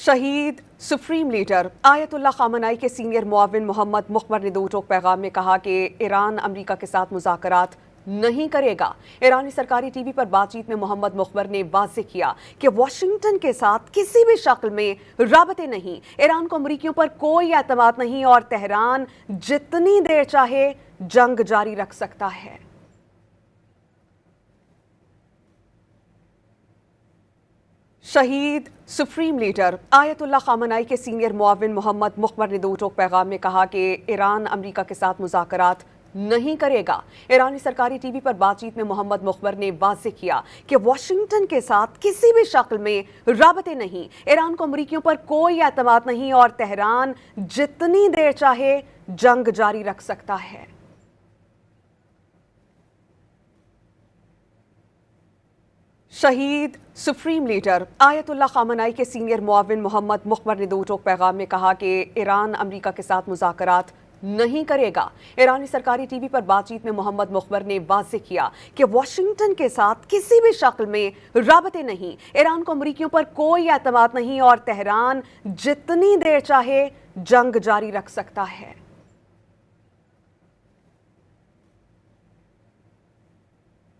शहीद supreme leader Ayatollah खामनाई के senior मुआविन Mohammad मुखबर ने दो टोक पैगाम में कहा कि ईरान अमरीका के साथ मुज़ाकरात नहीं करेगा। ईरानी सरकारी टीवी पर बातचीत में मोहम्मद मुखबर ने वाज़ेह किया कि वाशिंगटन के साथ किसी भी शक्ल में राबते नहीं, ईरान को अमरीकियों पर कोई एतमाद नहीं और तेहरान जितनी देर चाहे जंग जारी रख सकता है। शहीद सुप्रीम लीडर आयतुल्लाह खामनाई के सीनियर मुआविन मोहम्मद मुखबर ने दो टोक पैगाम में कहा कि ईरान अमरीका के साथ मुज़ाकरात नहीं करेगा। ईरानी सरकारी टीवी पर बातचीत में मोहम्मद मुखबर ने वाज़ेह किया कि वाशिंगटन के साथ किसी भी शक्ल में राबते नहीं, ईरान को अमरीकियों पर कोई एतमाद नहीं और तेहरान जितनी देर चाहे जंग जारी रख सकता है। शहीद सुप्रीम लीडर आयतुल्लाह खामनाई के सीनियर मुआविन मोहम्मद मुखबर ने दो टोक पैगाम में कहा कि ईरान अमरीका के साथ मुज़ाकरात नहीं करेगा। ईरानी सरकारी टीवी पर बातचीत में मोहम्मद मुखबर ने वाज़ेह किया कि वाशिंगटन के साथ किसी भी शक्ल में राबते नहीं, ईरान को अमरीकियों पर कोई एतमाद नहीं और तेहरान जितनी देर चाहे जंग जारी रख सकता है।